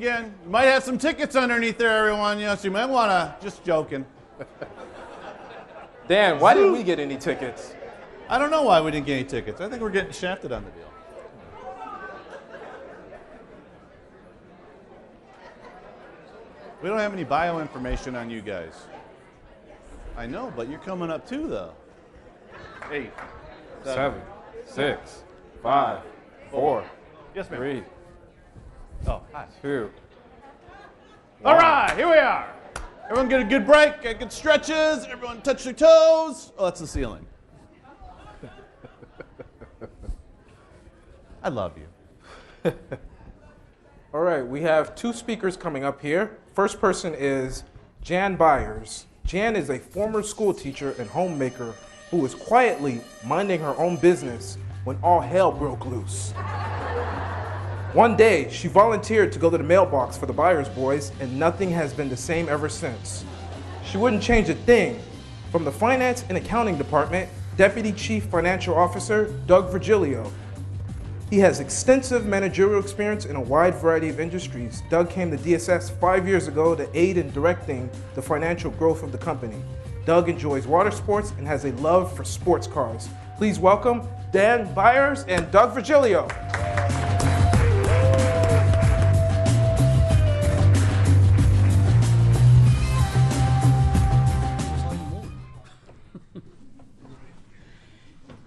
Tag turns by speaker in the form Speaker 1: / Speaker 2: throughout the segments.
Speaker 1: again. You might have some tickets underneath there, everyone. You know, so you might want to, just joking.
Speaker 2: Dan, why didn't we get any tickets?
Speaker 1: I don't know why we didn't get any tickets. I think we're getting shafted on the deal. We don't have any bio information on you guys. I know, but you're coming up too, though. 8,
Speaker 2: 7, 6, 5, 4,
Speaker 1: yes, ma'am.
Speaker 2: 3,
Speaker 1: Oh, hi.
Speaker 2: 2.
Speaker 1: All right, here we are. Everyone get a good break, get good stretches. Everyone touch their toes. Oh, that's the ceiling. I love you.
Speaker 2: All right, we have 2 speakers coming up here. First person is Jan Byers. Jan is a former school teacher and homemaker who was quietly minding her own business when all hell broke loose. One day, she volunteered to go to the mailbox for the Byers boys, and nothing has been the same ever since. She wouldn't change a thing. From the finance and accounting department, Deputy Chief Financial Officer Doug Virgilio. He has extensive managerial experience in a wide variety of industries. Doug came to DSS 5 years ago to aid in directing the financial growth of the company. Doug enjoys water sports and has a love for sports cars. Please welcome Dan Byers and Doug Virgilio.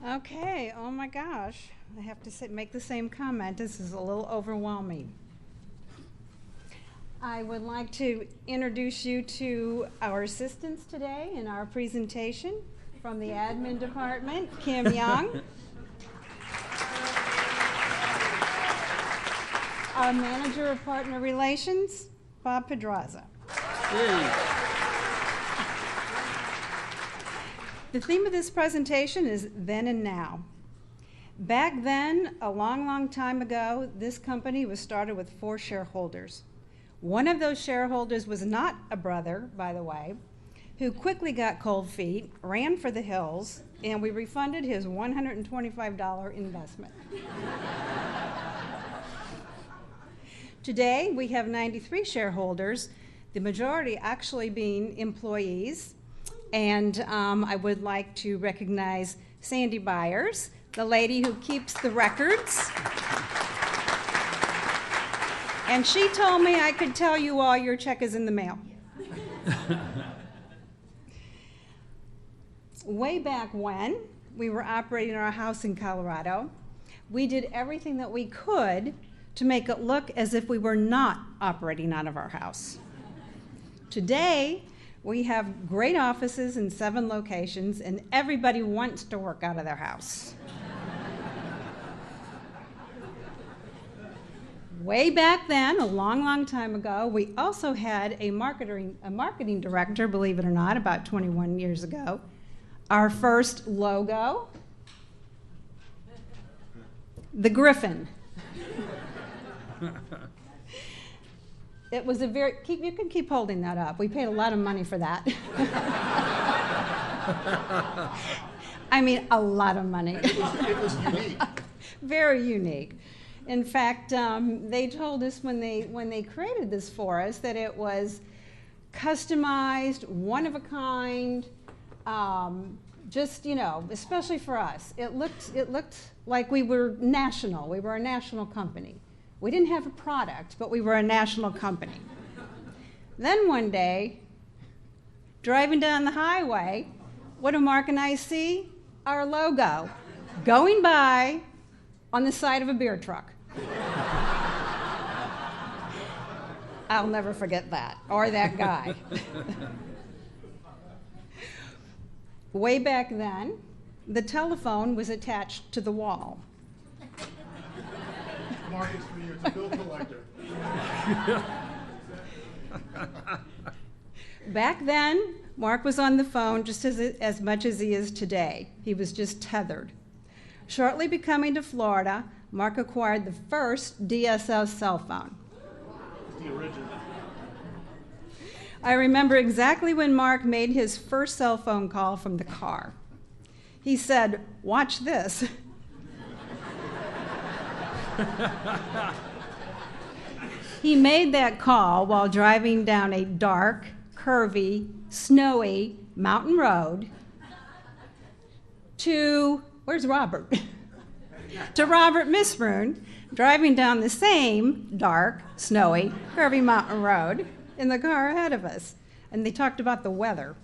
Speaker 3: Okay, oh my gosh, I have to make the same comment. This is a little overwhelming. I would like to introduce you to our assistants today in our presentation from the admin department, Kim Young. Our manager of partner relations, Bob Pedraza.
Speaker 1: Hey.
Speaker 3: The theme of this presentation is then and now. Back then, a long, long time ago, this company was started with 4 shareholders. One of those shareholders was not a brother, by the way, who quickly got cold feet, ran for the hills, and we refunded his $125 investment. Today, we have 93 shareholders, the majority actually being employees. And I would like to recognize Sandy Byers, the lady who keeps the records. And she told me I could tell you all your check is in the mail. Way back when we were operating our house in Colorado, we did everything that we could to make it look as if we were not operating out of our house. Today, we have great offices in 7 locations, and everybody wants to work out of their house. Way back then, a long, long time ago, we also had a marketing director, believe it or not, about 21 years ago. Our first logo, the Griffin. It was a very, you can keep holding that up. We paid a lot of money for that. I mean, a lot of money.
Speaker 1: It was unique.
Speaker 3: Very unique. In fact, they told us when they created this for us that it was customized, one of a kind, just, you know, especially for us. It looked like we were national. We were a national company. We didn't have a product, but we were a national company. Then one day, driving down the highway, what do Mark and I see? Our logo going by on the side of a beer truck. I'll never forget that, or that guy. Way back then, the telephone was attached to the wall.
Speaker 4: Mark is for you, it's a bill collector.
Speaker 3: Back then, Mark was on the phone just as much as he is today. He was just tethered. Shortly becoming to Florida, Mark acquired the first DSL cell phone.
Speaker 4: The original.
Speaker 3: I remember exactly when Mark made his first cell phone call from the car. He said, "Watch this." He made that call while driving down a dark, curvy, snowy mountain road to, where's Robert? To Robert Misroon, driving down the same dark, snowy, curvy mountain road in the car ahead of us. And they talked about the weather.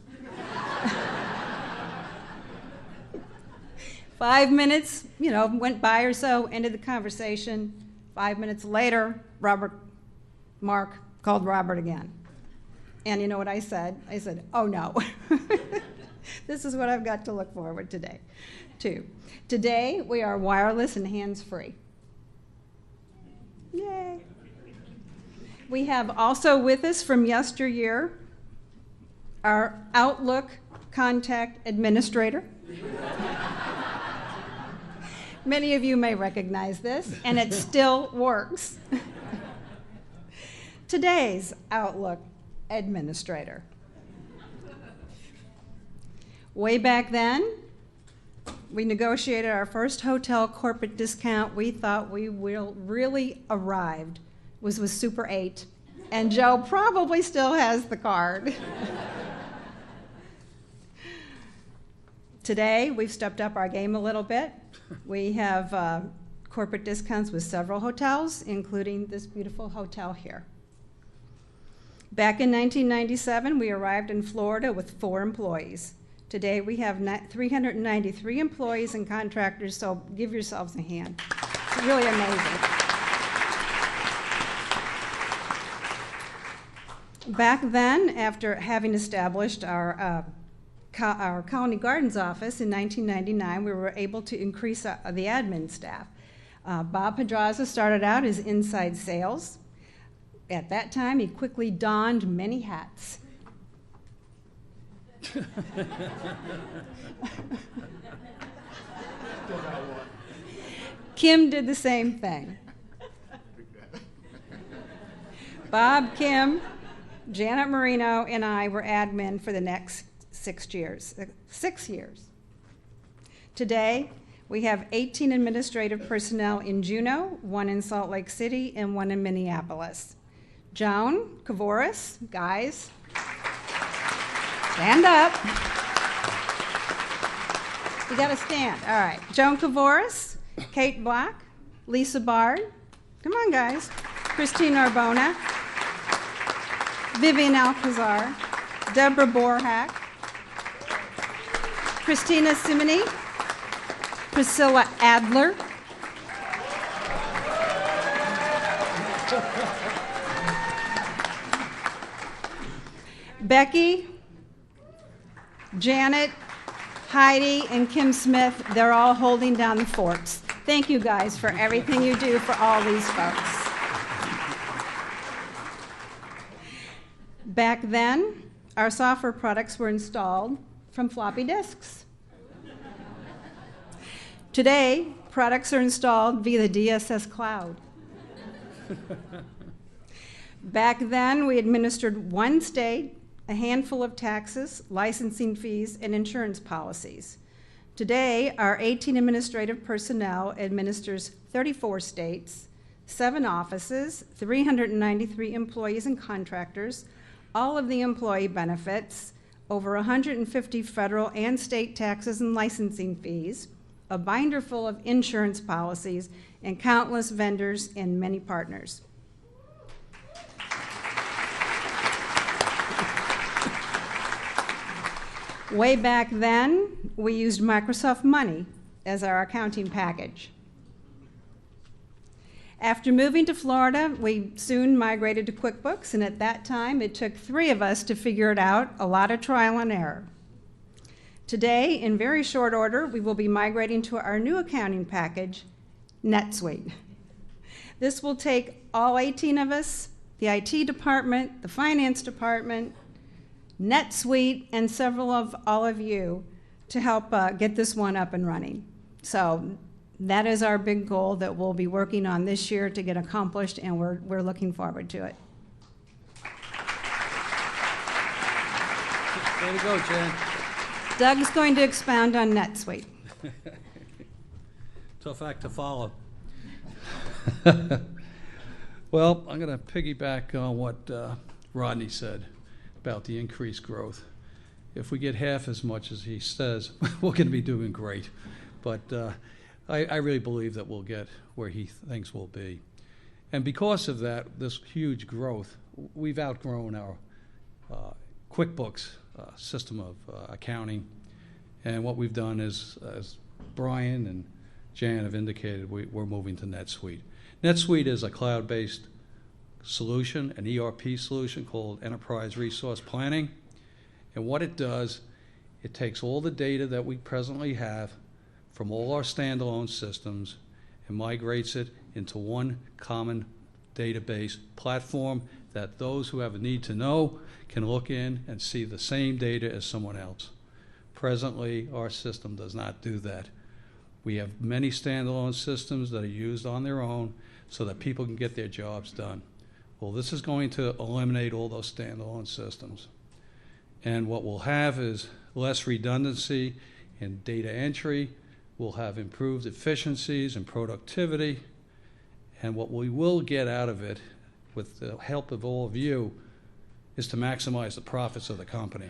Speaker 3: 5 minutes, went by or so, ended the conversation. 5 minutes later, Mark called Robert again. And you know what I said? I said, oh no. This is what I've got to look forward to. Today, we are wireless and hands-free. Yay. We have also with us from yesteryear our Outlook contact administrator. Many of you may recognize this, and it still works. Today's Outlook administrator. Way back then, we negotiated our first hotel corporate discount. We thought we really arrived was with Super 8, and Joe probably still has the card. Today, we've stepped up our game a little bit. We have corporate discounts with several hotels, including this beautiful hotel here. Back in 1997, we arrived in Florida with 4 employees. Today, we have 393 employees and contractors, so give yourselves a hand. It's really amazing. Back then, after having established our Colony Gardens office in 1999, we were able to increase the admin staff. Bob Pedraza started out as inside sales. At that time, he quickly donned many hats. Kim did the same thing. Bob, Kim, Janet Marino, and I were admin for the next 6 years. 6 years. Today, we have 18 administrative personnel in Juneau, 1 in Salt Lake City, and 1 in Minneapolis. Joan Kavoris, guys, stand up. You gotta stand. All right. Joan Kavoris, Kate Black, Lisa Bard, come on guys, Christine Arbona, Vivian Alcazar, Deborah Borhack, Christina Simony, Priscilla Adler, Becky, Janet, Heidi, and Kim Smith, they're all holding down the forts. Thank you guys for everything you do for all these folks. Back then, our software products were installed from floppy disks. Today, products are installed via the DSS cloud. Back then, we administered 1 state, a handful of taxes, licensing fees, and insurance policies. Today, our 18 administrative personnel administers 34 states, 7 offices, 393 employees and contractors, all of the employee benefits, over 150 federal and state taxes and licensing fees, a binder full of insurance policies, and countless vendors and many partners. Way back then, we used Microsoft Money as our accounting package. After moving to Florida, we soon migrated to QuickBooks, and at that time, it took 3 of us to figure it out, a lot of trial and error. Today, in very short order, we will be migrating to our new accounting package, NetSuite. This will take all 18 of us, the IT department, the finance department, NetSuite, and several of all of you to help get this one up and running. So that is our big goal that we'll be working on this year to get accomplished, and we're looking forward to it.
Speaker 5: Way to go, Jen.
Speaker 3: Doug's going to expound on NetSuite.
Speaker 5: Tough act to follow. Well, I'm going to piggyback on what Rodney said about the increased growth. If we get half as much as he says, we're going to be doing great. But I really believe that we'll get where he thinks we'll be. And because of that, this huge growth, we've outgrown our QuickBooks system of accounting. And what we've done is, as Brian and Jan have indicated, we're moving to NetSuite. NetSuite is a cloud-based solution, an ERP solution called Enterprise Resource Planning. And what it does, it takes all the data that we presently have from all our standalone systems and migrates it into one common database platform that those who have a need to know can look in and see the same data as someone else. Presently, our system does not do that. We have many standalone systems that are used on their own so that people can get their jobs done. Well, this is going to eliminate all those standalone systems. And what we'll have is less redundancy in data entry. We'll have improved efficiencies and productivity. And what we will get out of it, with the help of all of you, is to maximize the profits of the company.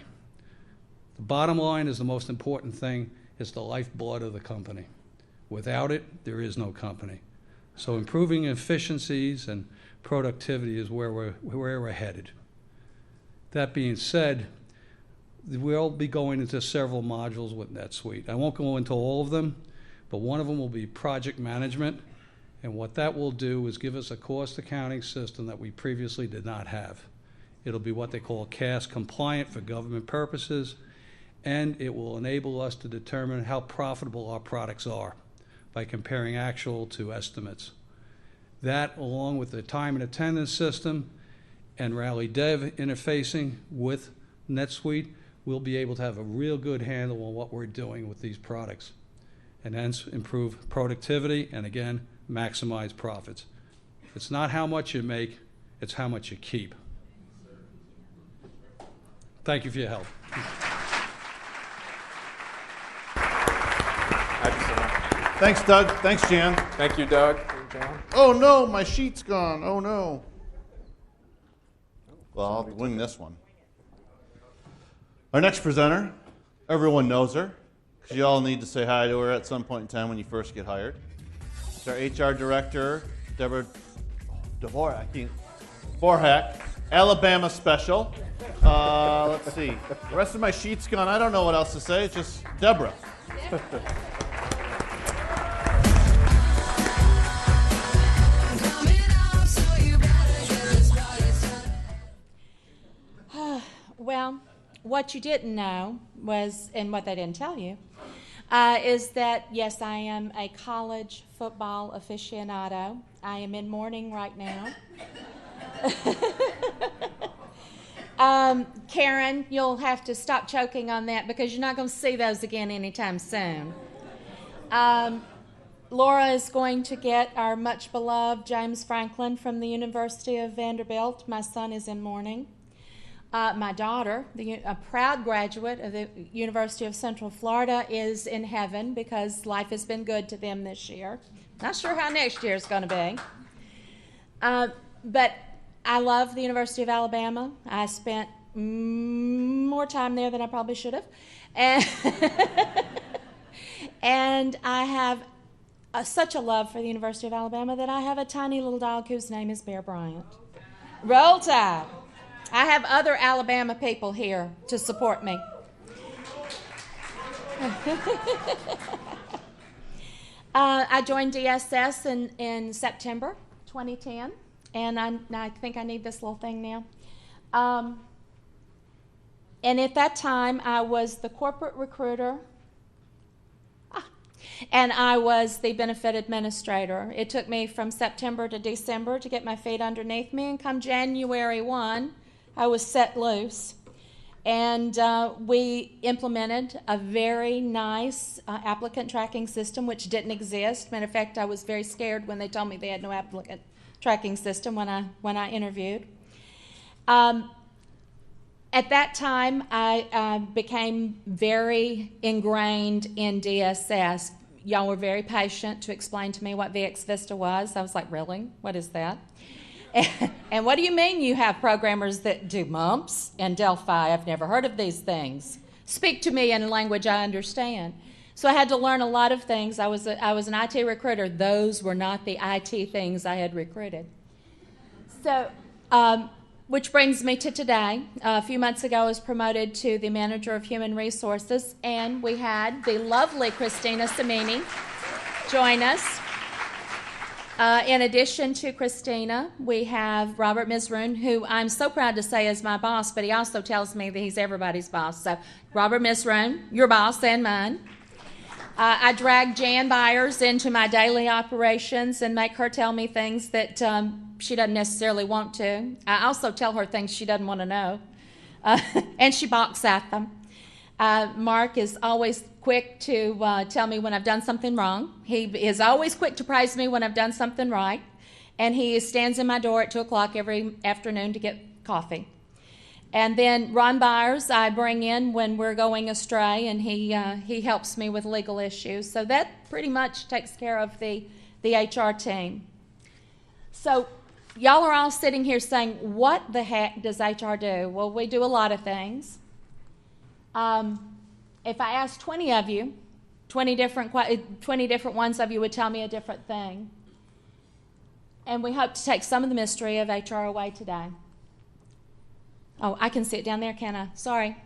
Speaker 5: The bottom line is the most important thing. It's the lifeblood of the company. Without it, there is no company. So improving efficiencies and productivity is where we're headed. That being said, we'll be going into several modules with NetSuite. I won't go into all of them, but one of them will be project management. And what that will do is give us a cost accounting system that we previously did not have. It'll be what they call CAS compliant for government purposes, and it will enable us to determine how profitable our products are by comparing actual to estimates. That, along with the time and attendance system and Rally Dev interfacing with NetSuite, we'll be able to have a real good handle on what we're doing with these products, and hence improve productivity and, again, maximize profits. It's not how much you make, it's how much you keep. Thank you for your help.
Speaker 2: Excellent.
Speaker 1: Thanks, Doug. Thanks, Jan.
Speaker 2: Thank you, Doug. John.
Speaker 1: Oh no, my sheet's gone. Oh no. Well, I'll wing this one. Our next presenter, everyone knows her, because you all need to say hi to her at some point in time when you first get hired. It's our HR director, Deborah Borhack, Alabama special. Let's see. The rest of my sheet's gone. I don't know what else to say. It's just Deborah.
Speaker 6: Well, what you didn't know was, and what they didn't tell you, is that, yes, I am a college football aficionado. I am in mourning right now. Karen, you'll have to stop choking on that because you're not going to see those again anytime soon. Laura is going to get our much beloved James Franklin from the University of Vanderbilt. My son is in mourning. My daughter, a proud graduate of the University of Central Florida, is in heaven because life has been good to them this year. Not sure how next year is going to be. But I love the University of Alabama. I spent more time there than I probably should have. And I have such a love for the University of Alabama that I have a tiny little dog whose name is Bear Bryant. Roll Tide. I have other Alabama people here to support me. I joined DSS in September 2010, and I think I need this little thing now. And at that time, I was the corporate recruiter, and I was the benefit administrator. It took me from September to December to get my feet underneath me, and come January 1, I was set loose. And we implemented a very nice applicant tracking system, which didn't exist. Matter of fact, I was very scared when they told me they had no applicant tracking system when I interviewed. At that time, I became very ingrained in DSS. Y'all were very patient to explain to me what VX Vista was. I was like, really? What is that? And what do you mean you have programmers that do mumps and Delphi? I've never heard of these things. Speak to me in a language I understand. So I had to learn a lot of things. I was an IT recruiter. Those were not the IT things I had recruited. So, which brings me to today. A few months ago, I was promoted to the Manager of Human Resources, and we had the lovely Christina Samini join us. In addition to Christina, we have Robert Misrun, who I'm so proud to say is my boss, but he also tells me that he's everybody's boss. So, Robert Misrun, your boss and mine. I drag Jan Byers into my daily operations and make her tell me things that she doesn't necessarily want to. I also tell her things she doesn't want to know, and she balks at them. Mark is always quick to tell me when I've done something wrong. He is always quick to praise me when I've done something right, and he stands in my door at 2 o'clock every afternoon to get coffee. And then Ron Byers I bring in when we're going astray, and he helps me with legal issues. So that pretty much takes care of the HR team. So y'all are all sitting here saying, what the heck does HR do? Well, we do a lot of things. If I asked 20 of you, 20 different ones of you would tell me a different thing. And we hope to take some of the mystery of HR away today. Oh, I can sit down there, can I? Sorry.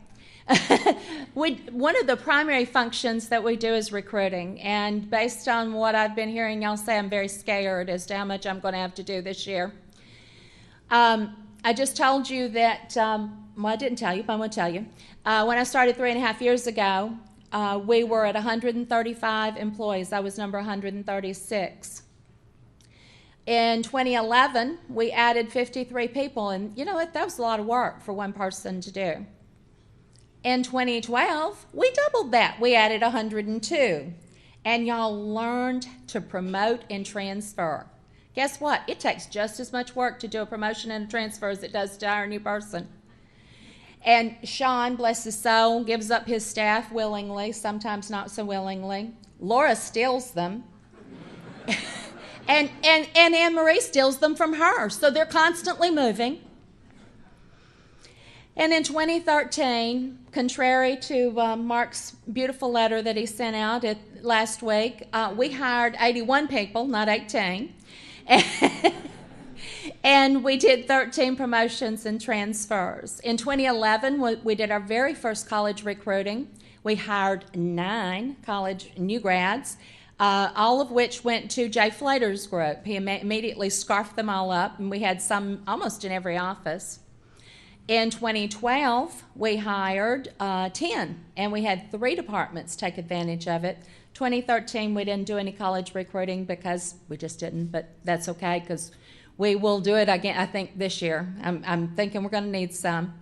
Speaker 6: One of the primary functions that we do is recruiting. And based on what I've been hearing y'all say, I'm very scared as to how much I'm going to have to do this year. I just told you that, well, I didn't tell you, but I'm going to tell you. When I started 3.5 years ago, we were at 135 employees. I was number 136. In 2011, we added 53 people, and you know what? That was a lot of work for one person to do. In 2012, we doubled that. We added 102. And y'all learned to promote and transfer. Guess what? It takes just as much work to do a promotion and a transfer as it does to hire a new person. And Sean, bless his soul, gives up his staff willingly, sometimes not so willingly. Laura steals them. And Anne-Marie steals them from her, so they're constantly moving. And in 2013, contrary to Mark's beautiful letter that he sent out last week, we hired 81 people, not 18. And we did 13 promotions and transfers. In 2011, we did our very first college recruiting. We hired 9 college new grads. All of which went to Jay Flater's group. He immediately scarfed them all up, and we had some almost in every office. In 2012, we hired 10, and we had 3 departments take advantage of it. 2013, we didn't do any college recruiting because we just didn't, but that's okay because we will do it again, I think, this year. I'm thinking we're going to need some.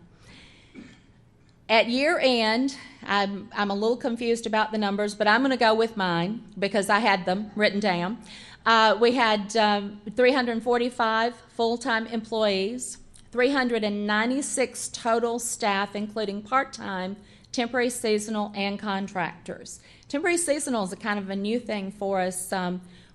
Speaker 6: At year end, I'm a little confused about the numbers, but I'm going to go with mine because I had them written down. We had 345 full-time employees, 396 total staff, including part-time, temporary, seasonal, and contractors. Temporary seasonal is a kind of a new thing for us.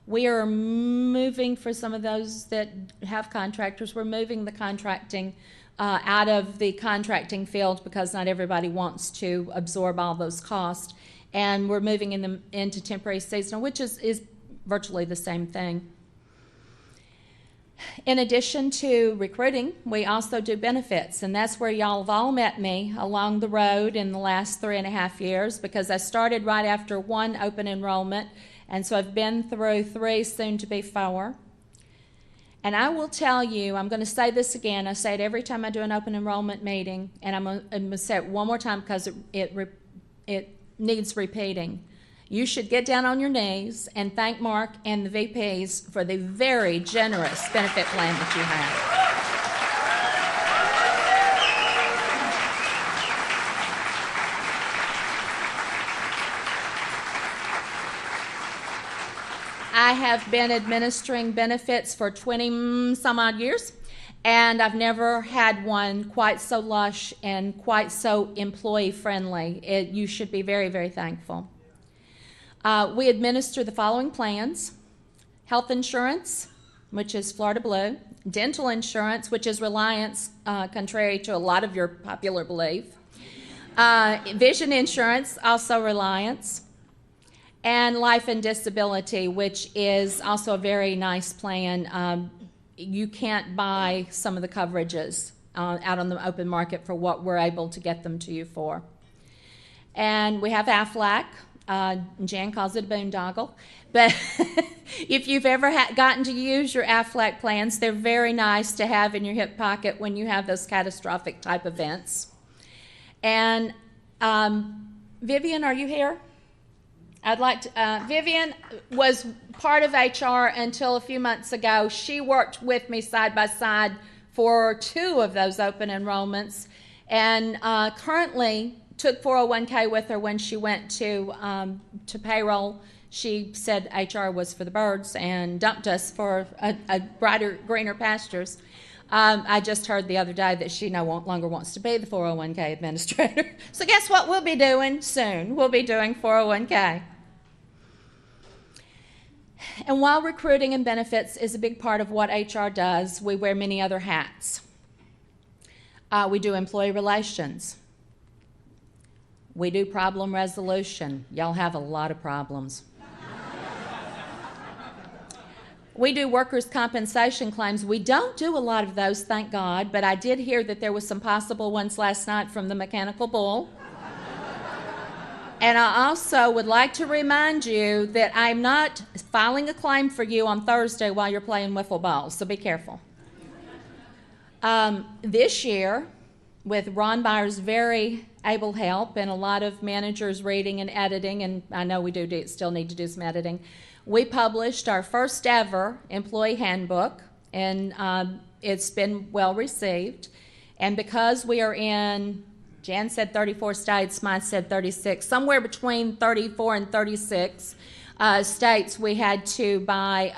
Speaker 6: We are moving, for some of those that have contractors, we're moving the contracting out of the contracting field because not everybody wants to absorb all those costs. And we're moving into temporary seasonal, which is virtually the same thing. In addition to recruiting, we also do benefits, and that's where y'all have all met me along the road in the last 3.5 years because I started right after 1 open enrollment, and so I've been through 3, soon to be 4. And I will tell you, I'm going to say this again. I say it every time I do an open enrollment meeting, and I'm going to say it one more time because it needs repeating. You should get down on your knees and thank Mark and the VPs for the very generous benefit plan that you have. I have been administering benefits for 20 some odd years, and I've never had one quite so lush and quite so employee friendly. You should be very, very thankful. We administer the following plans: health insurance, which is Florida Blue. Dental insurance, which is Reliance, contrary to a lot of your popular belief. Vision insurance, also Reliance. And life and disability, which is also a very nice plan. You can't buy some of the coverages out on the open market for what we're able to get them to you for. And we have Aflac. Jan calls it a boondoggle. But if you've ever gotten to use your Aflac plans, they're very nice to have in your hip pocket when you have those catastrophic type events. And Vivian, are you here? I'd like to, Vivian was part of HR until a few months ago. She worked with me side by side for 2 of those open enrollments, and currently took 401k with her when she went to payroll. She said HR was for the birds and dumped us for a brighter, greener pastures. I just heard the other day that she no longer wants to be the 401k administrator. So guess what we'll be doing soon? We'll be doing 401k. And while recruiting and benefits is a big part of what HR does, we wear many other hats. We do employee relations. We do problem resolution. Y'all have a lot of problems. We do workers' compensation claims. We don't do a lot of those, thank God, but I did hear that there was some possible ones last night from the mechanical bull. And I also would like to remind you that I'm not filing a claim for you on Thursday while you're playing wiffle ball, so be careful. This year, with Ron Byers' very able help and a lot of managers reading and editing, and I know we still need to do some editing, we published our first ever employee handbook, and it's been well received. And because we are in, Jan said 34 states, mine said 36, somewhere between 34 and 36 states, we had to buy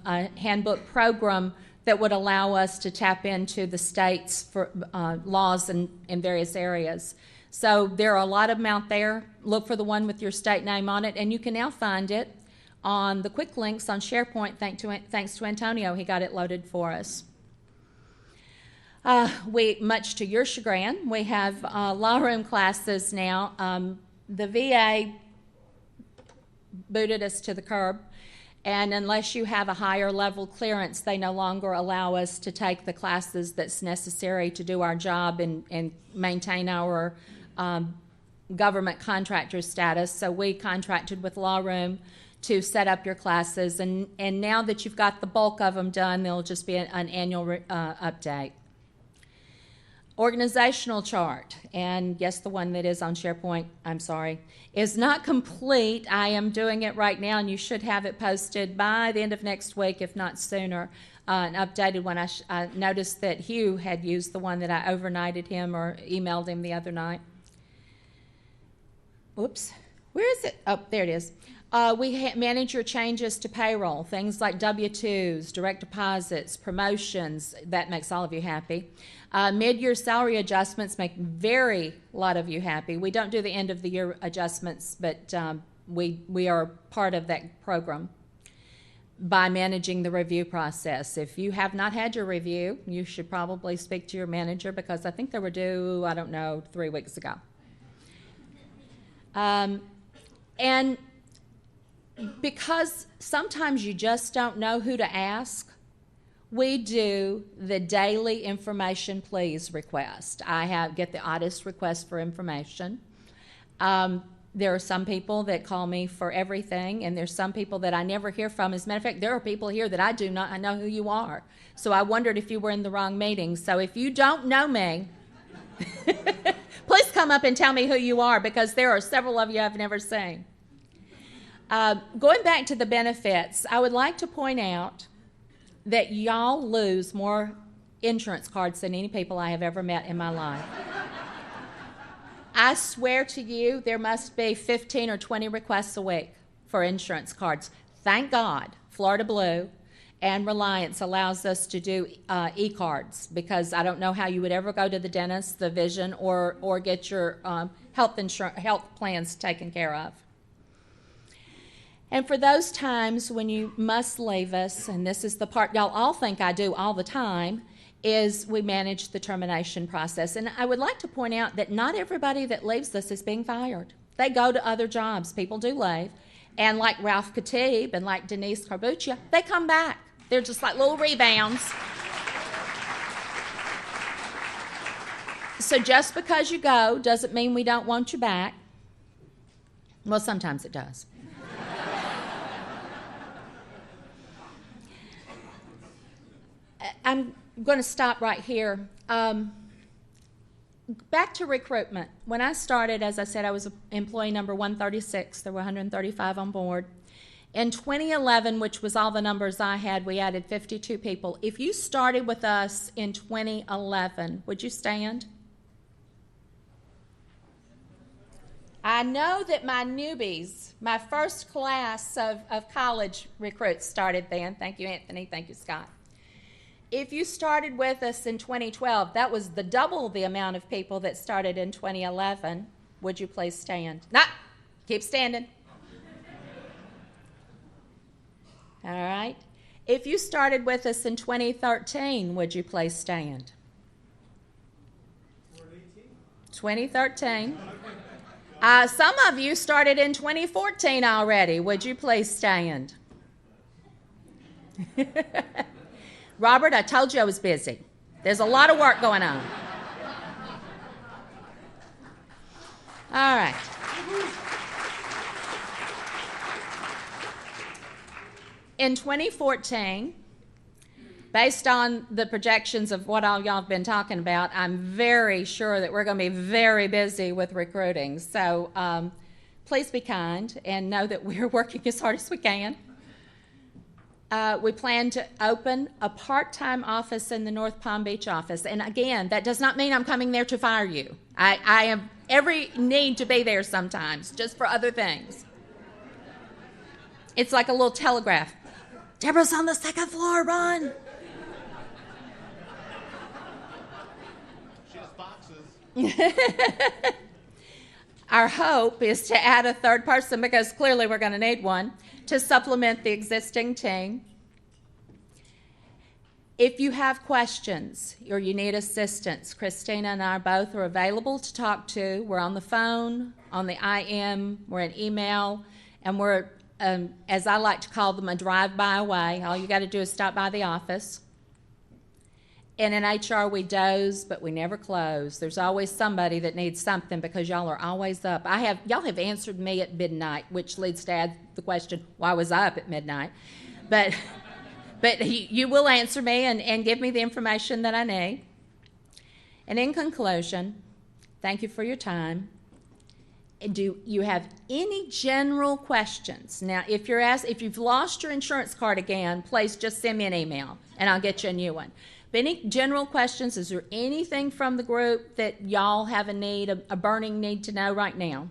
Speaker 6: a handbook program that would allow us to tap into the states for laws in various areas. So there are a lot of them out there. Look for the one with your state name on it, and you can now find it on the quick links on SharePoint, thanks to Antonio. He got it loaded for us. Much to your chagrin, we have law room classes now. The VA booted us to the curb, and unless you have a higher level clearance, they no longer allow us to take the classes that's necessary to do our job and maintain our government contractor status. So we contracted with Law Room to set up your classes, and now that you've got the bulk of them done, there'll just be an annual update. Organizational chart, and yes, the one that is on SharePoint, I'm sorry, is not complete. I am doing it right now, and you should have it posted by the end of next week, if not sooner. An updated one. I noticed that Hugh had used the one that I overnighted him or emailed him the other night. Whoops, where is it? Oh, there it is. We manage your changes to payroll, things like W-2s, direct deposits, promotions. That makes all of you happy. Mid-year salary adjustments make a lot of you happy. We don't do the end-of-the-year adjustments, but we are part of that program by managing the review process. If you have not had your review, you should probably speak to your manager, because I think they were due, 3 weeks ago. And because sometimes you just don't know who to ask, we do the daily information please request. I get the oddest request for information. There are some people that call me for everything, and there's some people that I never hear from. As a matter of fact, there are people here that I know who you are. So I wondered if you were in the wrong meeting. So if you don't know me, please come up and tell me who you are, because there are several of you I've never seen. Going back to the benefits, I would like to point out that y'all lose more insurance cards than any people I have ever met in my life. I swear to you, there must be 15 or 20 requests a week for insurance cards. Thank God, Florida Blue and Reliance allows us to do e-cards, because I don't know how you would ever go to the dentist, the vision, or get your health plans taken care of. And for those times when you must leave us, and this is the part y'all all think I do all the time, is we manage the termination process. And I would like to point out that not everybody that leaves us is being fired. They go to other jobs. People do leave. And like Ralph Katib and like Denise Carbuccia, they come back. They're just like little rebounds. So just because you go doesn't mean we don't want you back. Well, sometimes it does. I'm going to stop right here. Back to recruitment. When I started, as I said, I was employee number 136. There were 135 on board. In 2011, which was all the numbers I had, we added 52 people. If you started with us in 2011, would you stand? I know that my newbies, my first class of college recruits started then. Thank you, Anthony. Thank you, Scott. If you started with us in 2012, that was double the amount of people that started in 2011. Would you please stand? Nah, keep standing. All right. If you started with us in 2013, would you please stand? 2013. Some of you started in 2014 already. Would you please stand? Robert, I told you I was busy. There's a lot of work going on. All right. In 2014, based on the projections of what all y'all have been talking about, I'm very sure that we're going to be very busy with recruiting. So please be kind and know that we're working as hard as we can. We plan to open a part-time office in the North Palm Beach office. And again, that does not mean I'm coming there to fire you. I have every need to be there sometimes, just for other things. It's like a little telegraph. Deborah's on the second floor, run.
Speaker 1: She has boxes.
Speaker 6: Our hope is to add a third person, because clearly we're going to need one, to supplement the existing team. If you have questions or you need assistance, Christina and I both are available to talk to. We're on the phone, on the IM, we're in email, and we're, as I like to call them, a drive-by away. All you got to do is stop by the office. And in HR, we doze, but we never close. There's always somebody that needs something, because y'all are always up. Y'all have answered me at midnight, which leads to add the question, why was I up at midnight? But you will answer me and give me the information that I need. And in conclusion, thank you for your time. Do you have any general questions? Now, if you've lost your insurance card again, please just send me an email, and I'll get you a new one. But any general questions? Is there anything from the group that y'all have a burning need to know right now?